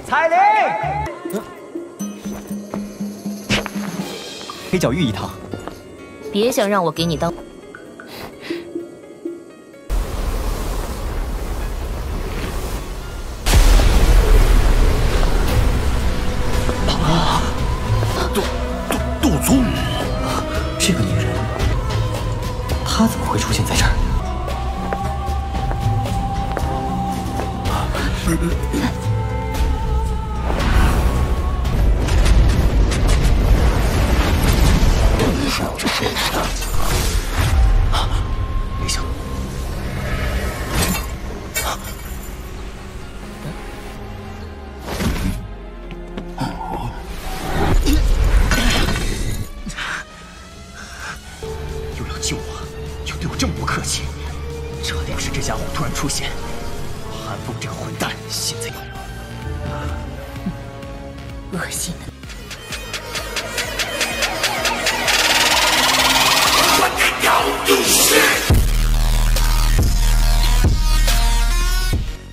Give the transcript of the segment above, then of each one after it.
彩铃，黑角玉一趟。别想让我给你当。杜宗，这个女人，她怎么会出现在这儿？没想到，又要救我，又对我这么不客气，这要是这家伙突然出现，韩风这个混蛋现在恶心的。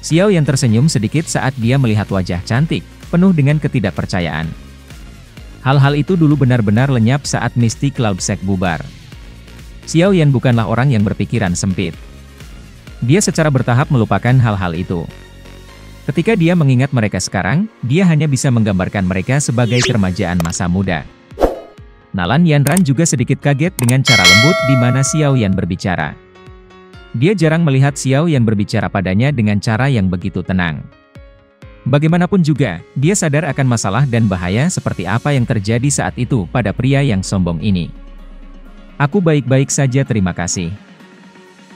Xiao Yan tersenyum sedikit saat dia melihat wajah cantik, penuh dengan ketidakpercayaan. Hal-hal itu dulu benar-benar lenyap saat Misty Cloud Sect bubar. Xiao Yan bukanlah orang yang berpikiran sempit. Dia secara bertahap melupakan hal-hal itu. Ketika dia mengingat mereka sekarang, dia hanya bisa menggambarkan mereka sebagai keremajaan masa muda. Nalan Yanran juga sedikit kaget dengan cara lembut di mana Xiao Yan berbicara. Dia jarang melihat Xiao Yan berbicara padanya dengan cara yang begitu tenang. Bagaimanapun juga, dia sadar akan masalah dan bahaya seperti apa yang terjadi saat itu pada pria yang sombong ini. Aku baik-baik saja, terima kasih.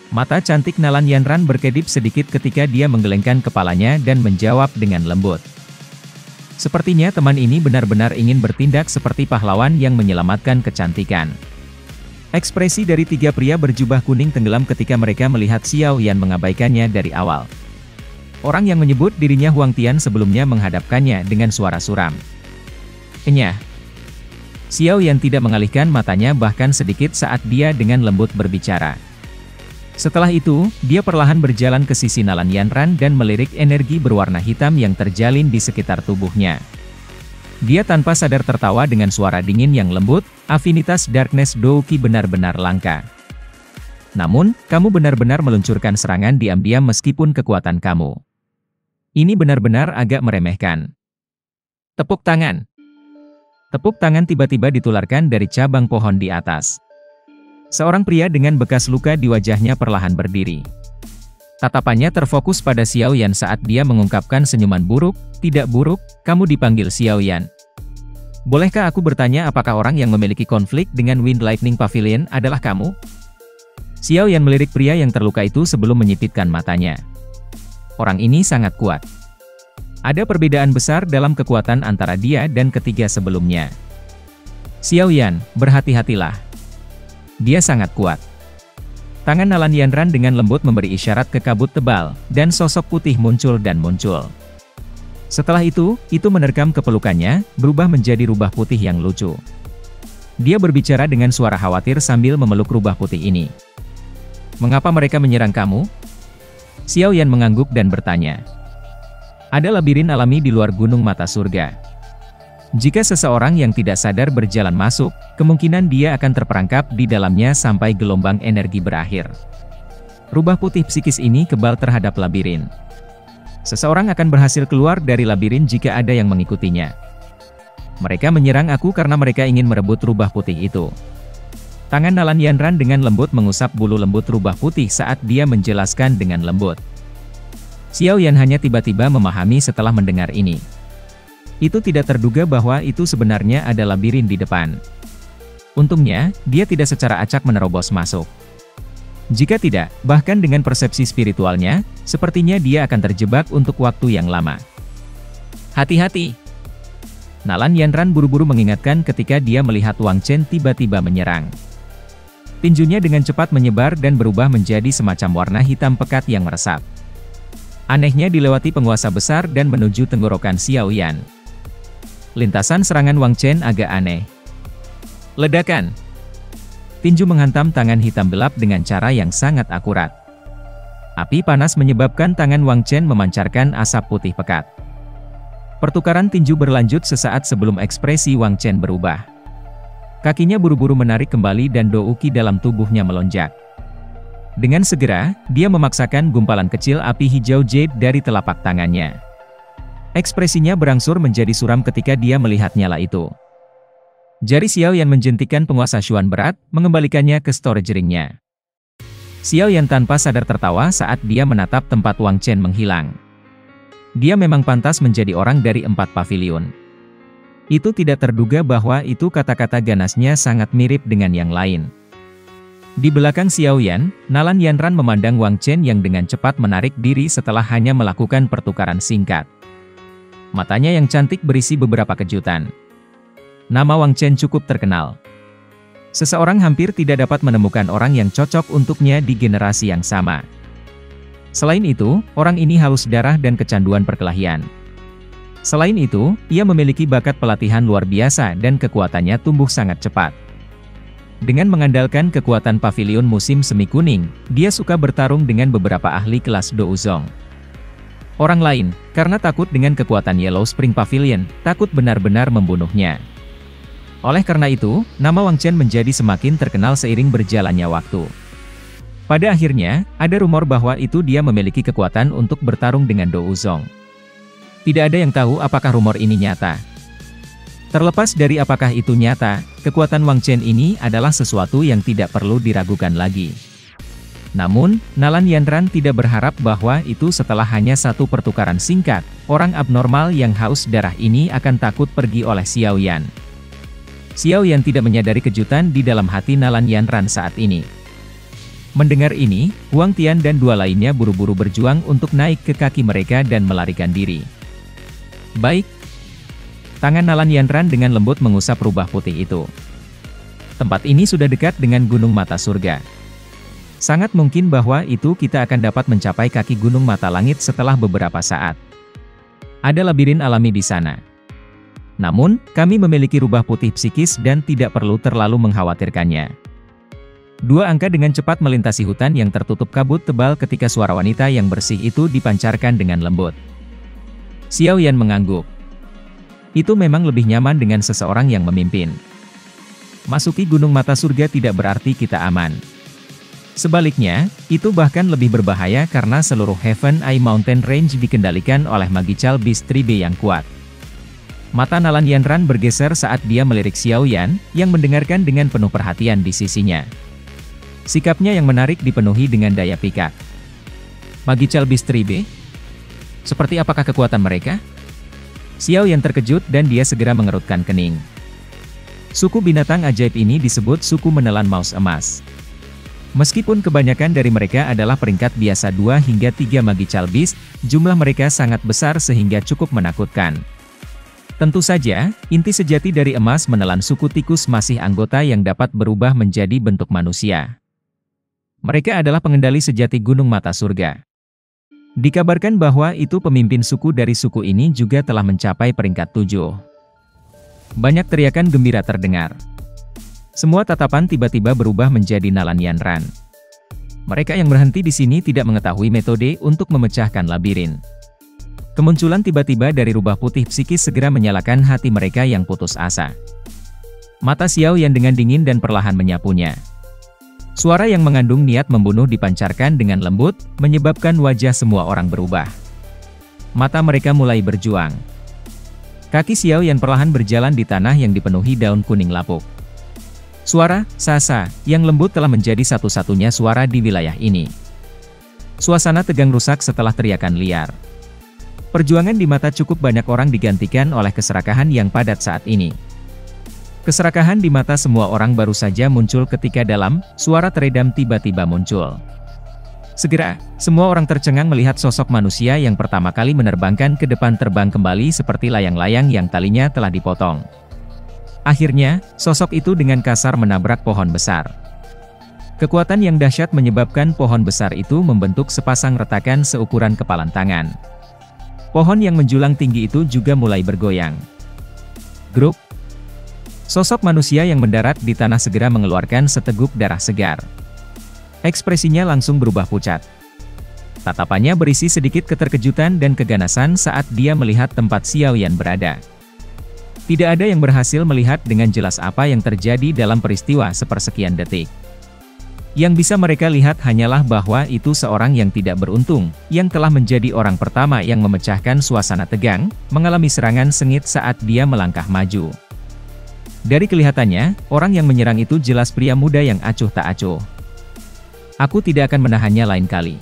Mata cantik Nalan Yanran berkedip sedikit ketika dia menggelengkan kepalanya dan menjawab dengan lembut. Sepertinya teman ini benar-benar ingin bertindak seperti pahlawan yang menyelamatkan kecantikan. Ekspresi dari tiga pria berjubah kuning tenggelam ketika mereka melihat Xiao Yan mengabaikannya dari awal. Orang yang menyebut dirinya Huang Tian sebelumnya menghadapkannya dengan suara suram. Enyah. Xiao Yan tidak mengalihkan matanya bahkan sedikit saat dia dengan lembut berbicara. Setelah itu, dia perlahan berjalan ke sisi Nalan Yanran dan melirik energi berwarna hitam yang terjalin di sekitar tubuhnya. Dia tanpa sadar tertawa dengan suara dingin yang lembut, afinitas Darkness Douki benar-benar langka. Namun, kamu benar-benar meluncurkan serangan diam-diam meskipun kekuatan kamu. Ini benar-benar agak meremehkan. Tepuk tangan. Tepuk tangan tiba-tiba ditularkan dari cabang pohon di atas. Seorang pria dengan bekas luka di wajahnya perlahan berdiri. Tatapannya terfokus pada Xiao Yan saat dia mengungkapkan senyuman buruk. Tidak buruk, kamu dipanggil Xiao Yan. Bolehkah aku bertanya apakah orang yang memiliki konflik dengan Wind Lightning Pavilion adalah kamu? Xiao Yan melirik pria yang terluka itu sebelum menyipitkan matanya. Orang ini sangat kuat. Ada perbedaan besar dalam kekuatan antara dia dan ketiga sebelumnya. Xiao Yan, berhati-hatilah. Dia sangat kuat. Tangan Nalan Yanran dengan lembut memberi isyarat ke kabut tebal, dan sosok putih muncul dan muncul. Setelah itu menerkam kepelukannya, berubah menjadi rubah putih yang lucu. Dia berbicara dengan suara khawatir sambil memeluk rubah putih ini. Mengapa mereka menyerang kamu? Xiao Yan mengangguk dan bertanya. Ada labirin alami di luar gunung mata surga. Jika seseorang yang tidak sadar berjalan masuk, kemungkinan dia akan terperangkap di dalamnya sampai gelombang energi berakhir. Rubah putih psikis ini kebal terhadap labirin. Seseorang akan berhasil keluar dari labirin jika ada yang mengikutinya. Mereka menyerang aku karena mereka ingin merebut rubah putih itu. Tangan Nalan Yanran dengan lembut mengusap bulu lembut rubah putih saat dia menjelaskan dengan lembut. Xiao Yan hanya tiba-tiba memahami setelah mendengar ini. Itu tidak terduga bahwa itu sebenarnya ada labirin di depan. Untungnya, dia tidak secara acak menerobos masuk. Jika tidak, bahkan dengan persepsi spiritualnya, sepertinya dia akan terjebak untuk waktu yang lama. Hati-hati! Nalan Yanran buru-buru mengingatkan ketika dia melihat Wang Chen tiba-tiba menyerang. Tinjunya dengan cepat menyebar dan berubah menjadi semacam warna hitam pekat yang meresap. Anehnya dilewati penguasa besar dan menuju tenggorokan Xiao Yan. Lintasan serangan Wang Chen agak aneh. Ledakan! Tinju menghantam tangan hitam gelap dengan cara yang sangat akurat. Api panas menyebabkan tangan Wang Chen memancarkan asap putih pekat. Pertukaran tinju berlanjut sesaat sebelum ekspresi Wang Chen berubah. Kakinya buru-buru menarik kembali dan douki dalam tubuhnya melonjak. Dengan segera, dia memaksakan gumpalan kecil api hijau jade dari telapak tangannya. Ekspresinya berangsur menjadi suram ketika dia melihat nyala itu. Jari Xiao Yan menjentikan penguasa Xuan berat, mengembalikannya ke storage ring-nya. Xiao Yan tanpa sadar tertawa saat dia menatap tempat Wang Chen menghilang. Dia memang pantas menjadi orang dari 4 pavilion. Itu tidak terduga bahwa itu kata-kata ganasnya sangat mirip dengan yang lain. Di belakang Xiao Yan, Nalan Yanran memandang Wang Chen yang dengan cepat menarik diri setelah hanya melakukan pertukaran singkat. Matanya yang cantik berisi beberapa kejutan. Nama Wang Chen cukup terkenal. Seseorang hampir tidak dapat menemukan orang yang cocok untuknya di generasi yang sama. Selain itu, orang ini haus darah dan kecanduan perkelahian. Selain itu, ia memiliki bakat pelatihan luar biasa dan kekuatannya tumbuh sangat cepat. Dengan mengandalkan kekuatan pavilion musim semi kuning, dia suka bertarung dengan beberapa ahli kelas Douzong. Orang lain, karena takut dengan kekuatan Yellow Spring Pavilion, takut benar-benar membunuhnya. Oleh karena itu, nama Wang Chen menjadi semakin terkenal seiring berjalannya waktu. Pada akhirnya, ada rumor bahwa itu dia memiliki kekuatan untuk bertarung dengan Douzong. Tidak ada yang tahu apakah rumor ini nyata. Terlepas dari apakah itu nyata, kekuatan Wang Chen ini adalah sesuatu yang tidak perlu diragukan lagi. Namun, Nalan Yanran tidak berharap bahwa itu setelah hanya satu pertukaran singkat, orang abnormal yang haus darah ini akan takut pergi oleh Xiao Yan. Xiao Yan tidak menyadari kejutan di dalam hati Nalan Yanran saat ini. Mendengar ini, Huang Tian dan 2 lainnya buru-buru berjuang untuk naik ke kaki mereka dan melarikan diri. Baik. Tangan Nalan Yanran dengan lembut mengusap rubah putih itu. Tempat ini sudah dekat dengan Gunung Mata Surga. Sangat mungkin bahwa itu kita akan dapat mencapai kaki Gunung Mata Langit setelah beberapa saat. Ada labirin alami di sana. Namun, kami memiliki rubah putih psikis dan tidak perlu terlalu mengkhawatirkannya. 2 angka dengan cepat melintasi hutan yang tertutup kabut tebal ketika suara wanita yang bersih itu dipancarkan dengan lembut. Xiao Yan mengangguk. Itu memang lebih nyaman dengan seseorang yang memimpin. Masuki Gunung Mata Surga tidak berarti kita aman. Sebaliknya, itu bahkan lebih berbahaya karena seluruh Heaven Eye Mountain Range dikendalikan oleh Magical Beast 3B yang kuat. Mata Nalan Yanran bergeser saat dia melirik Xiao Yan, yang mendengarkan dengan penuh perhatian di sisinya. Sikapnya yang menarik dipenuhi dengan daya pikat. Magical Beast 3B? Seperti apakah kekuatan mereka? Xiao Yan terkejut dan dia segera mengerutkan kening. Suku binatang ajaib ini disebut suku menelan maus emas. Meskipun kebanyakan dari mereka adalah peringkat biasa 2 hingga 3 Magical Beast, jumlah mereka sangat besar sehingga cukup menakutkan. Tentu saja, inti sejati dari emas menelan suku tikus masih anggota yang dapat berubah menjadi bentuk manusia. Mereka adalah pengendali sejati Gunung Mata Surga. Dikabarkan bahwa itu pemimpin suku dari suku ini juga telah mencapai peringkat 7. Banyak teriakan gembira terdengar. Semua tatapan tiba-tiba berubah menjadi Nalan Yanran. Mereka yang berhenti di sini tidak mengetahui metode untuk memecahkan labirin. Kemunculan tiba-tiba dari rubah putih psikis segera menyalakan hati mereka yang putus asa. Mata Xiao Yan dengan dingin dan perlahan menyapunya. Suara yang mengandung niat membunuh dipancarkan dengan lembut, menyebabkan wajah semua orang berubah. Mata mereka mulai berjuang. Kaki Xiao Yan perlahan berjalan di tanah yang dipenuhi daun kuning lapuk. Suara "Sasa" yang lembut telah menjadi satu-satunya suara di wilayah ini. Suasana tegang rusak setelah teriakan liar. Perjuangan di mata cukup banyak orang digantikan oleh keserakahan yang padat saat ini. Keserakahan di mata semua orang baru saja muncul ketika dalam suara teredam tiba-tiba muncul. Segera, semua orang tercengang melihat sosok manusia yang pertama kali menerbangkan ke depan terbang kembali seperti layang-layang yang talinya telah dipotong. Akhirnya, sosok itu dengan kasar menabrak pohon besar. Kekuatan yang dahsyat menyebabkan pohon besar itu membentuk sepasang retakan seukuran kepalan tangan. Pohon yang menjulang tinggi itu juga mulai bergoyang. Grup. Sosok manusia yang mendarat di tanah segera mengeluarkan seteguk darah segar. Ekspresinya langsung berubah pucat. Tatapannya berisi sedikit keterkejutan dan keganasan saat dia melihat tempat Xiao Yan berada. Tidak ada yang berhasil melihat dengan jelas apa yang terjadi dalam peristiwa sepersekian detik. Yang bisa mereka lihat hanyalah bahwa itu seorang yang tidak beruntung, yang telah menjadi orang pertama yang memecahkan suasana tegang, mengalami serangan sengit saat dia melangkah maju. Dari kelihatannya, orang yang menyerang itu jelas pria muda yang acuh tak acuh. Aku tidak akan menahannya lain kali.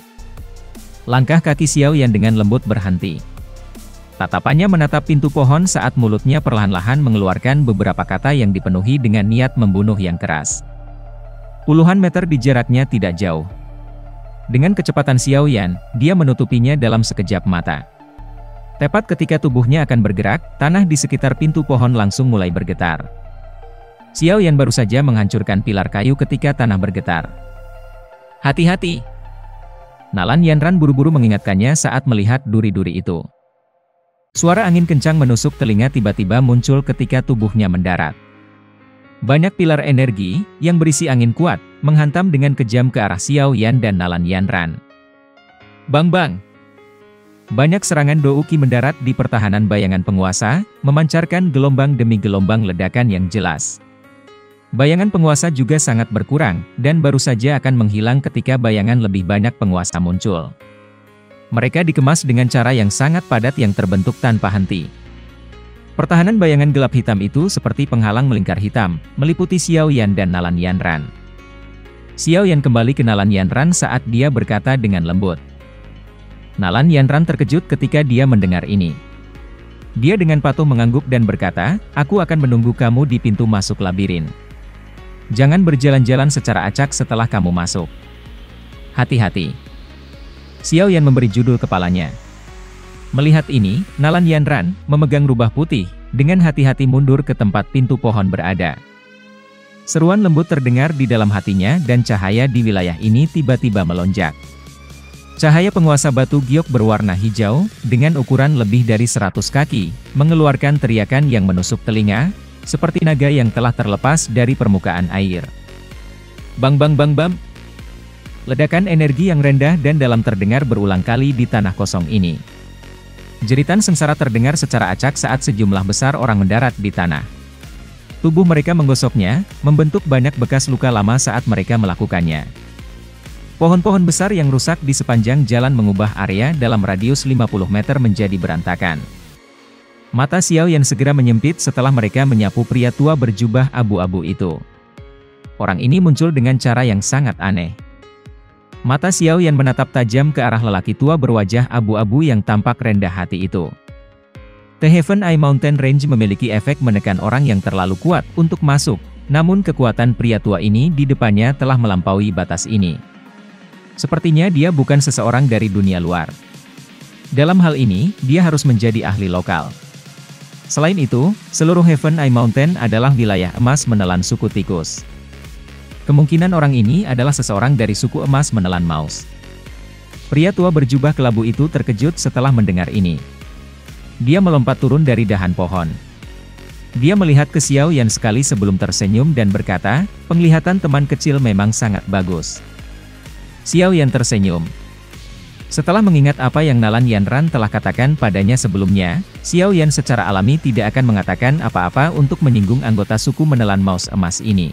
Langkah kaki Xiao Yan dengan lembut berhenti. Tatapannya menatap pintu pohon saat mulutnya perlahan-lahan mengeluarkan beberapa kata yang dipenuhi dengan niat membunuh yang keras. Puluhan meter di jaraknya tidak jauh. Dengan kecepatan Xiao Yan, dia menutupinya dalam sekejap mata. Tepat ketika tubuhnya akan bergerak, tanah di sekitar pintu pohon langsung mulai bergetar. Xiao Yan baru saja menghancurkan pilar kayu ketika tanah bergetar. Hati-hati! Nalan Yanran buru-buru mengingatkannya saat melihat duri-duri itu. Suara angin kencang menusuk telinga tiba-tiba muncul ketika tubuhnya mendarat. Banyak pilar energi, yang berisi angin kuat, menghantam dengan kejam ke arah Xiao Yan dan Nalan Yanran. Bang-bang! Banyak serangan Douki mendarat di pertahanan bayangan penguasa, memancarkan gelombang demi gelombang ledakan yang jelas. Bayangan penguasa juga sangat berkurang, dan baru saja akan menghilang ketika bayangan lebih banyak penguasa muncul. Mereka dikemas dengan cara yang sangat padat yang terbentuk tanpa henti. Pertahanan bayangan gelap hitam itu seperti penghalang melingkar hitam, meliputi Xiao Yan dan Nalan Yanran. Xiao Yan kembali ke Nalan Yanran saat dia berkata dengan lembut. Nalan Yanran terkejut ketika dia mendengar ini. Dia dengan patuh mengangguk dan berkata, "Aku akan menunggu kamu di pintu masuk labirin. Jangan berjalan-jalan secara acak setelah kamu masuk. Hati-hati." Xiao Yan memberi judul kepalanya. Melihat ini, Nalan Yanran memegang rubah putih, dengan hati-hati mundur ke tempat pintu pohon berada. Seruan lembut terdengar di dalam hatinya dan cahaya di wilayah ini tiba-tiba melonjak. Cahaya penguasa batu giok berwarna hijau, dengan ukuran lebih dari 100 kaki, mengeluarkan teriakan yang menusuk telinga, seperti naga yang telah terlepas dari permukaan air. Bang bang bang bam. Ledakan energi yang rendah dan dalam terdengar berulang kali di tanah kosong ini. Jeritan sengsara terdengar secara acak saat sejumlah besar orang mendarat di tanah. Tubuh mereka menggosoknya, membentuk banyak bekas luka lama saat mereka melakukannya. Pohon-pohon besar yang rusak di sepanjang jalan mengubah area dalam radius 50 meter menjadi berantakan. Mata Xiao Yan segera menyempit setelah mereka menyapu pria tua berjubah abu-abu itu. Orang ini muncul dengan cara yang sangat aneh. Mata Xiao Yan menatap tajam ke arah lelaki tua berwajah abu-abu yang tampak rendah hati itu. The Heaven Eye Mountain Range memiliki efek menekan orang yang terlalu kuat untuk masuk, namun kekuatan pria tua ini di depannya telah melampaui batas ini. Sepertinya dia bukan seseorang dari dunia luar. Dalam hal ini, dia harus menjadi ahli lokal. Selain itu, seluruh Heaven Eye Mountain adalah wilayah emas menelan suku tikus. Kemungkinan orang ini adalah seseorang dari suku emas menelan Maus. Pria tua berjubah kelabu itu terkejut setelah mendengar ini. Dia melompat turun dari dahan pohon. Dia melihat ke Xiao Yan sekali sebelum tersenyum dan berkata, "Penglihatan teman kecil memang sangat bagus." Xiao Yan tersenyum. Setelah mengingat apa yang Nalan Yanran telah katakan padanya sebelumnya, Xiao Yan secara alami tidak akan mengatakan apa-apa untuk menyinggung anggota suku menelan Maus emas ini.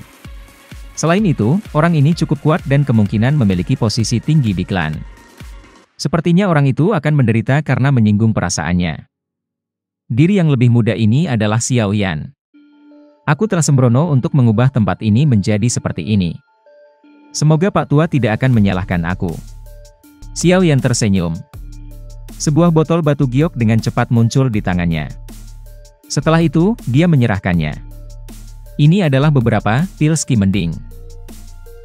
Selain itu, orang ini cukup kuat dan kemungkinan memiliki posisi tinggi di klan. Sepertinya orang itu akan menderita karena menyinggung perasaannya. Diri yang lebih muda ini adalah Xiao Yan. Aku telah sembrono untuk mengubah tempat ini menjadi seperti ini. Semoga Pak Tua tidak akan menyalahkan aku. Xiao Yan tersenyum. Sebuah botol batu giok dengan cepat muncul di tangannya. Setelah itu, dia menyerahkannya. Ini adalah beberapa pil Ki Mending.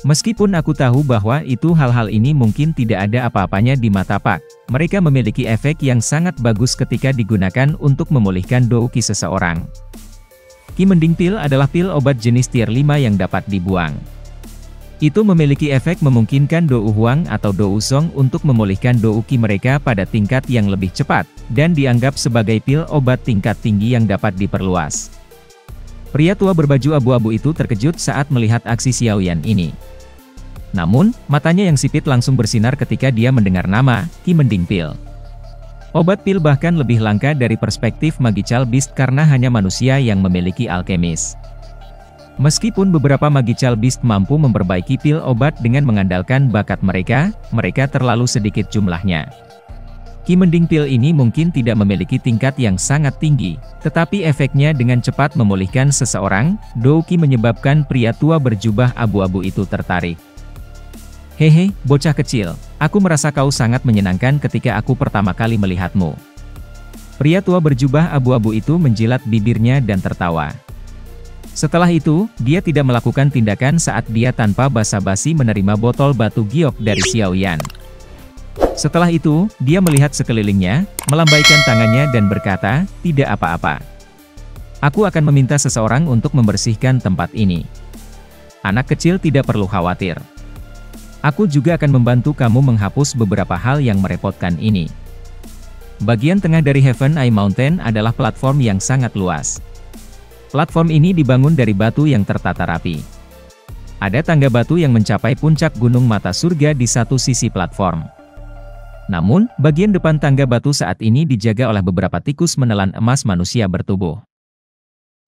Meskipun aku tahu bahwa itu hal-hal ini mungkin tidak ada apa-apanya di mata Pak, mereka memiliki efek yang sangat bagus ketika digunakan untuk memulihkan douki seseorang. Ki Mending pil adalah pil obat jenis tier 5 yang dapat dibuang. Itu memiliki efek memungkinkan Dou Huang atau Dou Song untuk memulihkan douki mereka pada tingkat yang lebih cepat, dan dianggap sebagai pil obat tingkat tinggi yang dapat diperluas. Pria tua berbaju abu-abu itu terkejut saat melihat aksi Xiao Yan ini. Namun, matanya yang sipit langsung bersinar ketika dia mendengar nama Ki Mending Pil. Obat pil bahkan lebih langka dari perspektif Magical Beast karena hanya manusia yang memiliki alkemis. Meskipun beberapa Magical Beast mampu memperbaiki pil obat dengan mengandalkan bakat mereka, mereka terlalu sedikit jumlahnya. Ki Mending Pil ini mungkin tidak memiliki tingkat yang sangat tinggi, tetapi efeknya dengan cepat memulihkan seseorang. Douki menyebabkan pria tua berjubah abu-abu itu tertarik. Hehe, bocah kecil, aku merasa kau sangat menyenangkan ketika aku pertama kali melihatmu. Pria tua berjubah abu-abu itu menjilat bibirnya dan tertawa. Setelah itu, dia tidak melakukan tindakan saat dia tanpa basa-basi menerima botol batu giok dari Xiao Yan. Setelah itu, dia melihat sekelilingnya, melambaikan tangannya dan berkata, "Tidak apa-apa. Aku akan meminta seseorang untuk membersihkan tempat ini. Anak kecil tidak perlu khawatir. Aku juga akan membantu kamu menghapus beberapa hal yang merepotkan ini." Bagian tengah dari Heaven Eye Mountain adalah platform yang sangat luas. Platform ini dibangun dari batu yang tertata rapi. Ada tangga batu yang mencapai puncak gunung mata surga di satu sisi platform. Namun, bagian depan tangga batu saat ini dijaga oleh beberapa tikus menelan emas manusia bertubuh.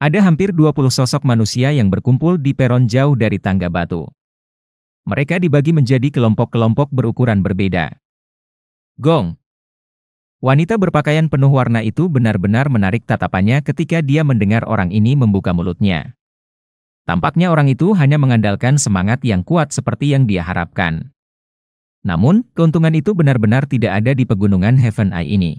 Ada hampir 20 sosok manusia yang berkumpul di peron jauh dari tangga batu. Mereka dibagi menjadi kelompok-kelompok berukuran berbeda. Gong. Wanita berpakaian penuh warna itu benar-benar menarik tatapannya ketika dia mendengar orang ini membuka mulutnya. Tampaknya orang itu hanya mengandalkan semangat yang kuat seperti yang dia harapkan. Namun, keuntungan itu benar-benar tidak ada di pegunungan Heaven Eye ini.